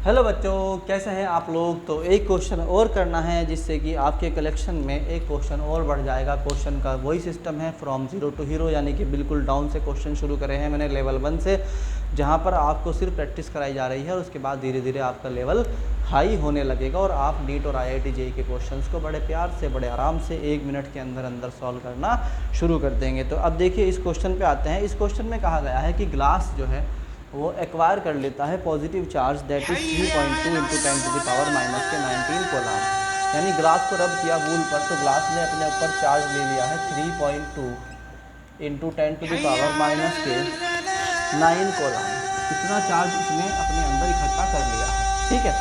Hello बच्चों, कैसे हैं आप लोग। तो एक क्वेश्चन और करना है जिससे कि आपके कलेक्शन में एक क्वेश्चन और बढ़ जाएगा। क्वेश्चन का वही सिस्टम है फ्रॉम ज़ीरो टू हीरो, यानी कि बिल्कुल डाउन से क्वेश्चन शुरू करे हैं मैंने लेवल 1 से, जहां पर आपको सिर्फ प्रैक्टिस कराई जा रही है और उसके बाद धीरे धीरे आपका लेवल हाई होने लगेगा और आप नीट और IIT JEE के क्वेश्चंस को बड़े प्यार से बड़े आराम से 1 मिनट के अंदर अंदर सॉल्व करना शुरू कर देंगे। तो अब देखिए इस क्वेश्चन पे आते हैं। इस क्वेश्चन में कहा गया है कि ग्लास जो है वो एक्वायर कर लेता है positive charge that is 3.2 into 10 to the power minus के 19 कोलाम। यानी ग्लास को रब किया वूल पर तो ग्लास ने अपने ऊपर चार्ज ले लिया है 3.2 into 10 to the power minus के 9 कोलाम। इतना चार्ज इसने अपने अंदर इकट्ठा कर लिया है, ठीक है।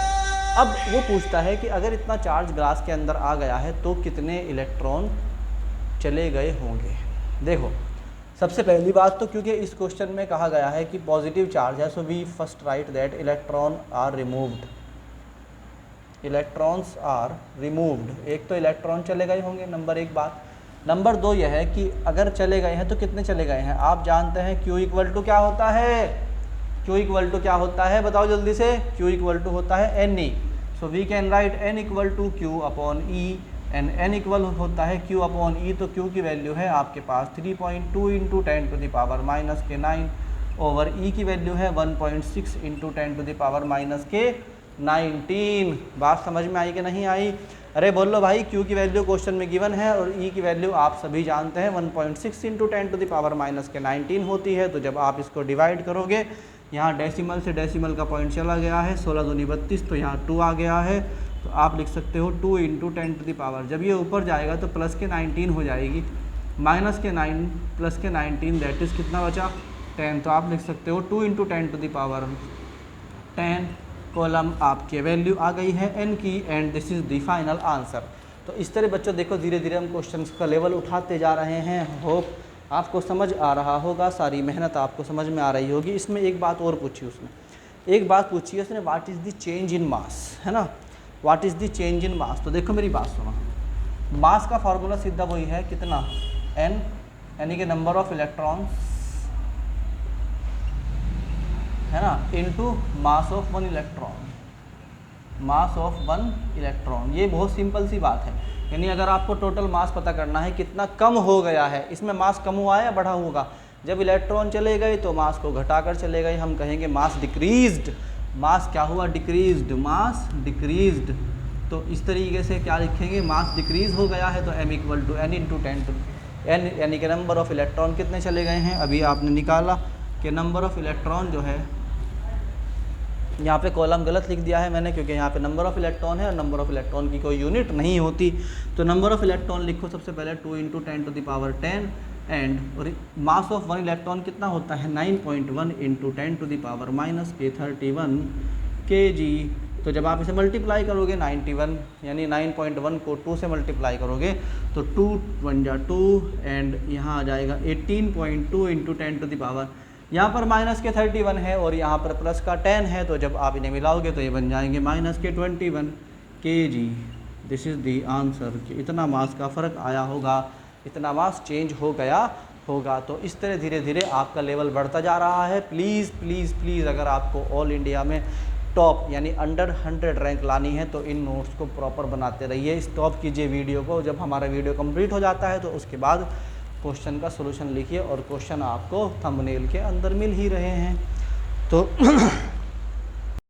अब वो पूछता है कि अगर इतना चार्ज ग्लास के अंदर आ गया है तो कितने इलेक्ट्रॉन चले गए होंगे। देखो सबसे पहली बात तो क्योंकि इस क्वेश्चन में कहा गया है कि पॉजिटिव चार्ज है, so we first write that electron are removed. Electrons are removed, एक तो इलेक्ट्रॉन चले गए होंगे, नंबर एक बात। नंबर दो यह है कि अगर चले गए हैं तो कितने चले गए हैं। आप जानते हैं Q इक्वल टू क्या होता है, Q इक्वल टू क्या होता है, बताओ जल्दी से। Q इक्वल टू होता है NE, so we can write N equal to Q upon E and N equal होता है Q अपॉन E। तो Q की वैल्यू है आपके पास 3.2 into 10 to the power minus के 9 ओवर E की वैल्यू है 1.6 into 10 to the power minus के 19। बात समझ में आई कि नहीं आई। अरे बोल लो भाई, Q की वैल्यू क्वेश्चन में गिवन है और E की वैल्यू आप सभी जानते हैं 1.6 into 10 to the power minus के 19 होती है। तो जब आप इसको डिवाइड करोगे, यहाँ डेसिमल से डेसिमल का पॉइंट चला गया है, 16 दूनी 32, तो यहाँ 2 आ गया है। तो आप लिख सकते हो 2 इंटू 10 टू द पावर, जब ये ऊपर जाएगा तो प्लस के 19 हो जाएगी, माइनस के 9 प्लस के 19 दैट इज़ कितना बचा 10। तो आप लिख सकते हो 2 into 10 to the power 10 coulomb आपके वैल्यू आ गई है n की, and this is the final answer. तो इस तरह बच्चों देखो धीरे धीरे हम क्वेश्चन का लेवल उठाते जा रहे हैं। होप आपको समझ आ रहा होगा, सारी मेहनत आपको समझ में आ रही होगी। इसमें एक बात और पूछी उसने, एक बात पूछी है उसने, what is the change in mass, है ना। What is the change in mass. तो देखो मेरी बात सुनो, मास का फॉर्मूला सीधा वही है, कितना n, यानी कि नंबर ऑफ इलेक्ट्रॉन्स, है ना, into mass of 1 electron, mass of 1 electron. ये बहुत सिंपल सी बात है। यानी अगर आपको टोटल मास पता करना है कितना कम हो गया है, इसमें मास कम हुआ है या बढ़ा होगा। जब इलेक्ट्रॉन चले गए तो मास को घटाकर चले गए, हम कहेंगे मास डिक्रीज्ड। मास क्या हुआ, डिक्रीज्ड, मास डिक्रीज्ड। तो इस तरीके से क्या लिखेंगे, मास डिक्रीज हो गया है तो m equal to n into 10 to n, यानी कि नंबर ऑफ इलेक्ट्रॉन कितने चले गए हैं। अभी आपने निकाला कि नंबर ऑफ इलेक्ट्रॉन जो है, यहाँ पे कॉलम गलत लिख दिया है मैंने क्योंकि यहाँ पे नंबर ऑफ इलेक्ट्रॉन है और नंबर ऑफ इलेक्ट्रॉन की कोई यूनिट नहीं होती। तो नंबर ऑफ इलेक्ट्रॉन लिखो सबसे पहले 2 into 10 to the power 10 and mass of 1 electron कितना होता है 9.1 into 10 to the power minus के 31 kg। तो जब आप इसे मल्टीप्लाई करोगे 91, यानी 9.1 को 2 से मल्टीप्लाई करोगे तो 2 1 जा 2 एंड यहाँ आ जाएगा 18.2 इंटू 10 टू द पावर, यहाँ पर माइनस के 31 है और यहाँ पर प्लस का 10 है। तो जब आप इन्हें मिलाओगे तो ये बन जाएंगे माइनस के 21 kg। This is the answer कि इतना मास का फ़र्क आया होगा, इतना मास चेंज हो गया होगा। तो इस तरह धीरे धीरे आपका लेवल बढ़ता जा रहा है। प्लीज़ प्लीज़ प्लीज़ अगर आपको ऑल इंडिया में टॉप यानी अंडर 100 रैंक लानी है तो इन नोट्स को प्रॉपर बनाते रहिए, स्टॉप कीजिए वीडियो को। जब हमारा वीडियो कंप्लीट हो जाता है तो उसके बाद क्वेश्चन का सॉल्यूशन लिखिए और क्वेश्चन आपको थंबनेल के अंदर मिल ही रहे हैं। तो